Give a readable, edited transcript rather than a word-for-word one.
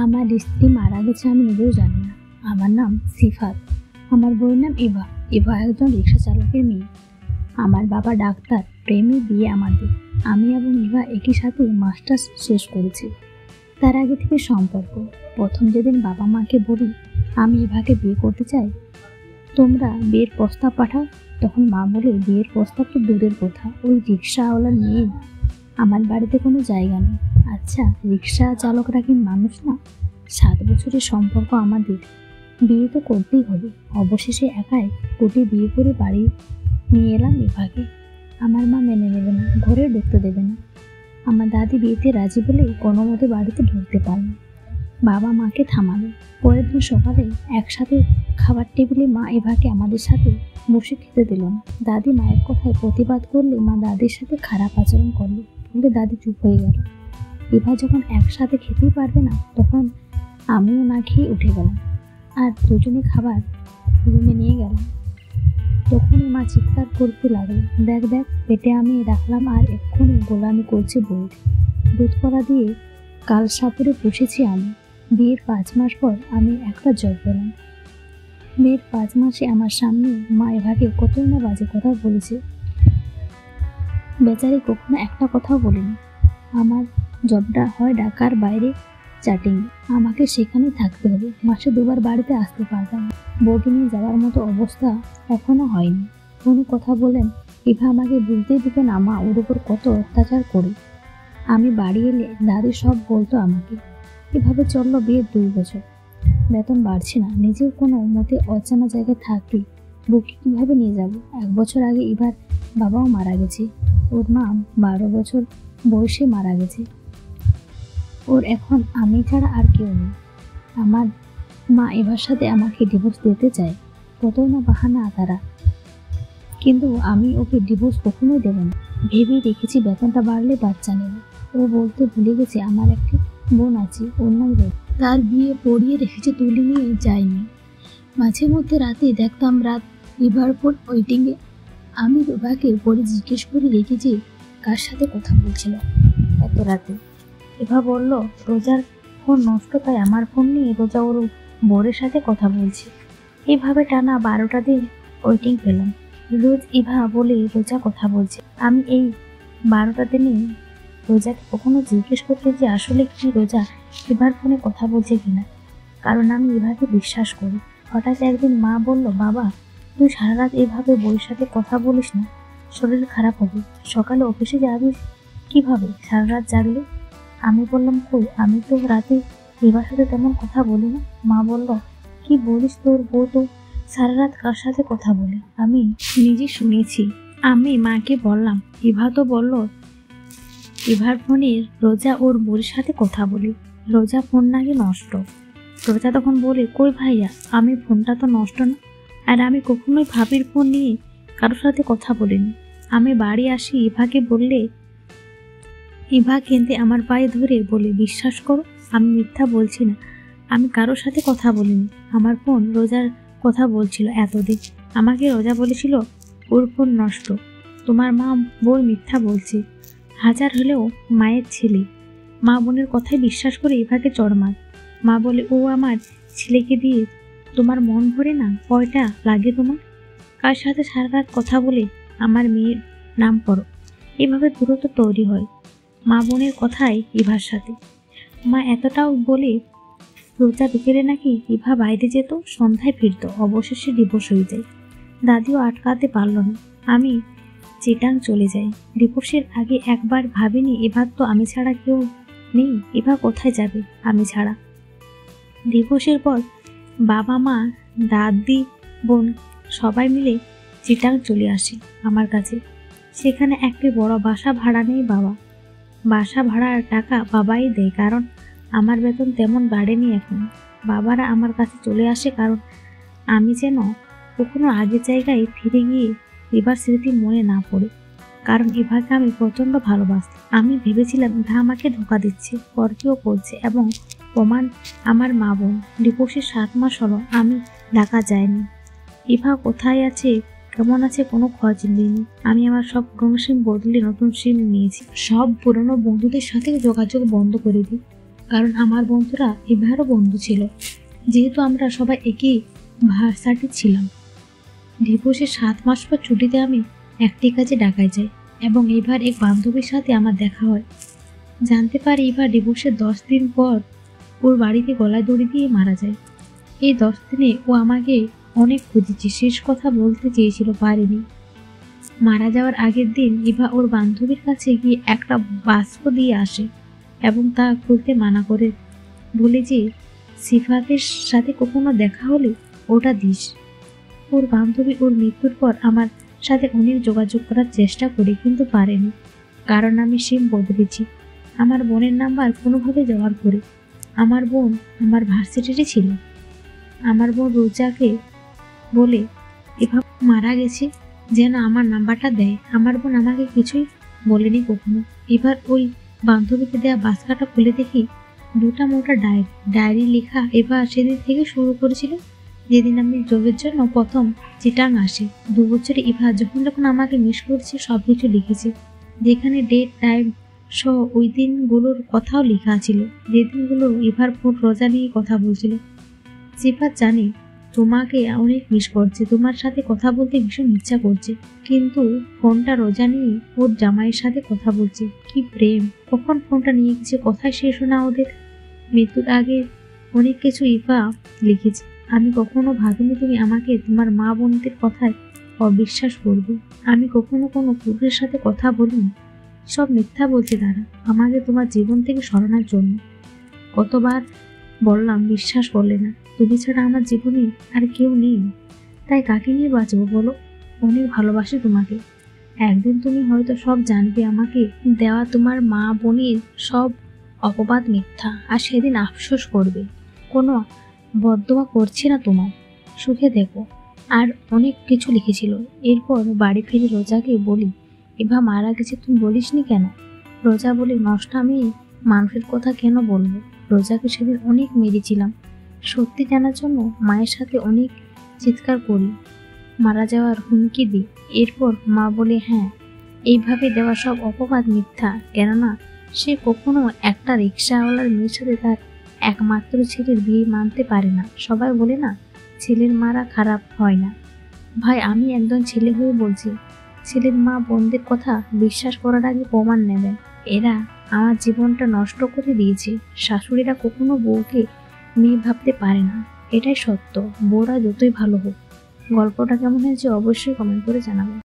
আমার স্ত্রী মারা গেছে আমি নিজেও জানি না। আমার নাম সিফাত, আমার বউয়ের নাম ইভা। ইভা একজন রিক্সা চালকের মেয়ে। আমার বাবা ডাক্তার, প্রেমে বিয়ে আমাদের। আমি এবং ইভা একই সাথে মাস্টার্স শেষ করেছি। তার আগে থেকে সম্পর্ক। প্রথম যেদিন বাবা মাকে বলি আমি ইভাকে বিয়ে করতে চাই, তোমরা বিয়ের প্রস্তাব পাঠাও, তখন মা বলে বিয়ের প্রস্তাব তো দূরের কথা, ওই রিক্সাওয়ালার মেয়ে, আমার বাড়িতে কোনো জায়গা নেই। আচ্ছা, রিক্সা চালকরা কি মানুষ না? 7 বছরের সম্পর্ক আমাদের, বিয়ে তো করতেই হবে। অবশেষে একাই কোটি বিয়ে করে বাড়ি নিয়ে এলাম ইভাকে। আমার মা মেনে নেবে না, ঘরে ঢুকতে দেবে না। আমার দাদি বিয়েতে রাজি বলে কোনো মতে বাড়িতে ঢুকতে পারল। বাবা মাকে থামালো। পরের দিন সকালে একসাথে খাবার টেবিলে মা ইভাকে আমাদের সাথে বসে খেতে দিল না। দাদি মায়ের কথায় প্রতিবাদ করলে মা দাদির সাথে খারাপ আচরণ করলো বলে দাদি চুপ হয়ে গেল। ইভা যখন একসাথে খেতেই পারবে না, তখন আমিও না খেয়ে উঠে গেলাম আর দুজনে খাবার রুমে নিয়ে গেলাম। তখনই মা চিৎকার করতে লাগলো, দেখ দেখ, পেটে আমি রাখলাম আর এক্ষুনি গোলামি করছে বউয়ের। দুধ কলা দিয়ে কাল সাপুরে বসেছি আমি। বিয়ের 5 মাস পর আমি একটা জব পেলাম। বিয়ের 5 মাসে আমার সামনে মা ইভাকে কতই না বাজে কথা বলেছে। বেচারি কখনো একটা কথাও বলেনি। আমার জবটা হয় ঢাকার বাইরে চাটিং, আমাকে সেখানে থাকতে হবে। মাসে 2 বার বাড়িতে আসতে পারতাম। বউকে নিয়ে যাওয়ার মতো অবস্থা এখনো হয়নি। উনি কথা বলেন, ইভা আমাকে বুঝতেই দিত না মা ওর উপর কত অত্যাচার করে। আমি বাড়ি এলে দাদি সব বলতো আমাকে। এভাবে চললো বিয়ের 2 বছর। বেতন বাড়ছে না, নিজের কোনো মতে অজানা জায়গায় থাকি, বউকে কীভাবে নিয়ে যাব? 1 বছর আগে ইভার বাবাও মারা গেছে। ওর মা 12 বছর বয়সে মারা গেছে। ওর এখন আমি ছাড়া আর কেউ নেই। আমার মা এবার সাথে আমাকে ডিভোর্স দিতে চায়, কতই না বাহানা তারা, কিন্তু আমি ওকে ডিভোর্স কখনোই দেব না। ভেবেই রেখেছি বেতনটা বাড়লে বাচ্চা নেব। ও বলতে ভুলে গেছে আমার একটি বোন আছে, ওর নাম রোজ। তার বিয়ে পড়িয়ে রেখেছে, তুলে নিয়ে যায়নি। মাঝে মধ্যে রাতে দেখতাম রাত ইভার ফোন ওয়েটিংয়ে। আমি রোভাকে পরে জিজ্ঞেস করে রেখেছি কার সাথে কথা বলছিল এত রাতে। ইভা বলল রোজার ফোন নষ্ট, তাই আমার ফোন নিয়ে রোজা ওর বোরের সাথে কথা বলছে। এইভাবে টানা 12টা দিন ওয়েটিং পেলাম। রোজ ইভা বলে রোজা কথা বলছে। আমি এই 12টা দিনে রোজাকে কখনো জিজ্ঞেস করতে যে আসলে কি রোজা ইভার ফোনে কথা বলছে কিনা, কারণ আমি ইভাকে বিশ্বাস করি। হঠাৎ একদিন মা বলল, বাবা তুই সারা রাত এভাবে বউয়ের সাথে কথা বলিস না, শরীর খারাপ হবে, সকালে অফিসে যাবি কিভাবে সারা রাত জাগলে? আমি বললাম, কই, আমি তো রাতে ইভার সাথে তেমন কথা বলি না। মা বলল, কি বলিস, তোর বউ তো সারা রাত কার সাথে কথা বলে, আমি নিজে শুনেছি। আমি মাকে বললাম, ইভা তো বলল ইভার ফোনে রোজা ওর বউর সাথে কথা বলি, রোজা ফোন নাকি নষ্ট। রোজা তখন বলে, কই ভাইয়া, আমি ফোনটা তো নষ্ট না, আর আমি কখনোই ভাবির ফোন নিয়ে কারোর সাথে কথা বলিনি। আমি বাড়ি আসি, ইভাকে বললে ইভা কেঁদে আমার পায়ে ধরে বলে, বিশ্বাস করো আমি মিথ্যা বলছি না, আমি কারোর সাথে কথা বলিনি। আমার ফোন রোজার কথা বলছিল এতদিন। আমাকে রোজা বলেছিল ওর ফোন নষ্ট, তোমার মা বই মিথ্যা বলছে। হাজার হলেও মায়ের ছেলে, মা বোনের কথায় বিশ্বাস করে ইভাকে চড়মার। মা বলে, ও আমার ছেলেকে দিয়ে তোমার মন ভরে না, কয়টা লাগে তোমার? কার সাথে সারা রাত কথা বলে আমার মেয়ের নাম করো? এভাবে দূরত্ব তৈরি হয় মা বোনের কথায় ইভার সাথে। মা এতটাও বলে রোজা বিকেলে নাকি ইভা বাইরে যেত, সন্ধ্যায় ফিরত, অবশেষে ডিভোর্স হয়ে যায়। দাদিও আটকাতে পারল না, আমি চিটাং চলে যাই। ডিভোর্সের আগে একবার ভাবিনি এবার তো আমি ছাড়া কেউ নেই, এবার কোথায় যাবে আমি ছাড়া। ডিভোর্সের পর বাবা মা দাদি বোন সবাই মিলে চিটাং চলে আসে আমার কাছে। সেখানে একটি বড় বাসা ভাড়া নেই বাবা। বাসা ভাড়ার টাকা বাবাই দেয়, কারণ আমার বেতন তেমন বাড়েনি এখন। বাবারা আমার কাছে চলে আসে কারণ আমি যেন কখনো আগের জায়গায় ফিরে গিয়ে এবার স্মৃতি মনে না পড়ে, কারণ ইভাকে আমি প্রচণ্ড ভালোবাসতাম। আমি ভেবেছিলাম ইভা আমাকে ধোঁকা দিচ্ছে, পরকেও করছে, এবং প্রমাণ আমার মা বোন। ডিভোর্সের 7 মাস হলো আমি ঢাকা যাইনি। ইভা কোথায় আছে, কেমন আছে কোনো খোঁজ নিইনি। আমি আমার সব পুরনো সিম বদলে নতুন সিম নিয়েছি। সব পুরনো বন্ধুদের সাথে যোগাযোগ বন্ধ করে দিই। কারণ আমার বন্ধুরা এবারও বন্ধু ছিল, যেহেতু আমরা সবাই একই ভার্সিটি ছিলাম। ডিভোর্সের 7 মাস পর ছুটিতে আমি একটি কাজে ঢাকায় যাই এবং এবার এক বান্ধবীর সাথে আমার দেখা হয়। জানতে পারি এবার ডিভোর্সের 10 দিন পর ওর বাড়িতে গলায় দড়ি দিয়ে মারা যায়। এই 10 দিনে ও আমাকে অনেক খুঁজেছে, শেষ কথা বলতে চেয়েছিল, পারেনি। মারা যাওয়ার আগের দিন ইভা ওর বান্ধবীর কাছে গিয়ে একটা বাস্ক দিয়ে আসে এবং তা খুলতে মানা করে, বলে যে সিফাতের সাথে কখনো দেখা হলে ওটা দিস। ওর বান্ধবী ওর মৃত্যুর পর আমার সাথে অনেক যোগাযোগ করার চেষ্টা করে, কিন্তু পারেনি, কারণ আমি সিম বদলেছি। আমার বোনের নাম্বার কোনোভাবে জোগাড় করে। আমার বোন আমার ভার্সিটিতে ছিল। আমার বোন রোজাকে বলে এভাবে মারা গেছে যেন আমার নাম্বারটা দেয়। আমার বোন আমাকে কিছুই বলেনি কখনো। এবার ওই বান্ধবীকে দেওয়া বাস্কাটা খুলে দেখি দুটা মোটা ডায়েরি লেখা। এবার সেদিন থেকে শুরু করেছিল যেদিন আমি জবের জন্য প্রথম চিটাং আসি। 2 বছরে ইভা যখন আমাকে মিস করছে সব কিছু লিখেছে, যেখানে ডেট টাইম সহ ওই দিনগুলোর কথাও লেখা ছিল, যে দিনগুলো ইভার ফোন রোজা নিয়ে কথা বলছিল। সিফাত, জানি তোমাকে অনেক মিস করছে, তোমার সাথে কথা বলতে ভীষণ ইচ্ছা করছে, কিন্তু ফোনটা রোজা নিয়ে ওর জামাইয়ের সাথে কথা বলছে। কি প্রেম! কখন ফোনটা নিয়ে গেছে, কথাই শেষ না ওদের। মৃত্যুর আগে অনেক কিছু ইভা লিখেছে। আমি কখনো ভাবিনি তুমি আমাকে তোমার মা বোনদের কথায় অবিশ্বাস করবে। আমি কখনো কোনো পুরুষের সাথে কথা বলিনি। সব মিথ্যা বলছে তারা, আমাকে তোমার জীবন থেকে সরানোর জন্য। কতবার বললাম, বিশ্বাস করলে না। তুমি ছাড়া আমার জীবনে আর কেউ নেই, তাই কাকে নিয়ে বাঁচবো বলো? অনেক ভালোবাসি তোমাকে। একদিন তুমি হয়তো সব জানবে, আমাকে দেওয়া তোমার মা বোনের সব অপবাদ মিথ্যা, আর সেদিন আফসোস করবে। কোনো বদদোয়া করছি না তোমার, সুখে দেখো। আর অনেক কিছু লিখেছিল। এরপর বাড়ি ফিরে রোজাকে বলি, এভা মারা গেছে, তুমি বলিসনি কেন? রোজা বলি, নষ্ট আমি মানুষের কথা কেন বলবো? রোজাকে সেদিন অনেক মেরেছিলাম, সত্যি জানার জন্য মায়ের সাথে অনেক চিৎকার করি, মারা যাওয়ার হুমকি দিই। এরপর মা বলে, হ্যাঁ, এইভাবে দেওয়া সব অপবাদ মিথ্যা, কেননা সে কখনো একটা রিক্সাওয়ালার মেয়ের সাথে তার একমাত্র ছেলের বিয়ে মানতে পারে না। সবাই বলে না, ছেলের মারা খারাপ হয় না। ভাই, আমি একজন ছেলে হয়ে বলছি, ছেলের মা বোনদের কথা বিশ্বাস করার আগে প্রমাণ নেবেন। এরা আমার জীবনটা নষ্ট করে দিয়েছে। শাশুড়িরা কখনো বউকে মেয়ে ভাবতে পারে না, এটাই সত্য, বউরা যতই ভালো হোক। গল্পটা কেমন হয়েছে অবশ্যই কমেন্ট করে জানাবেন।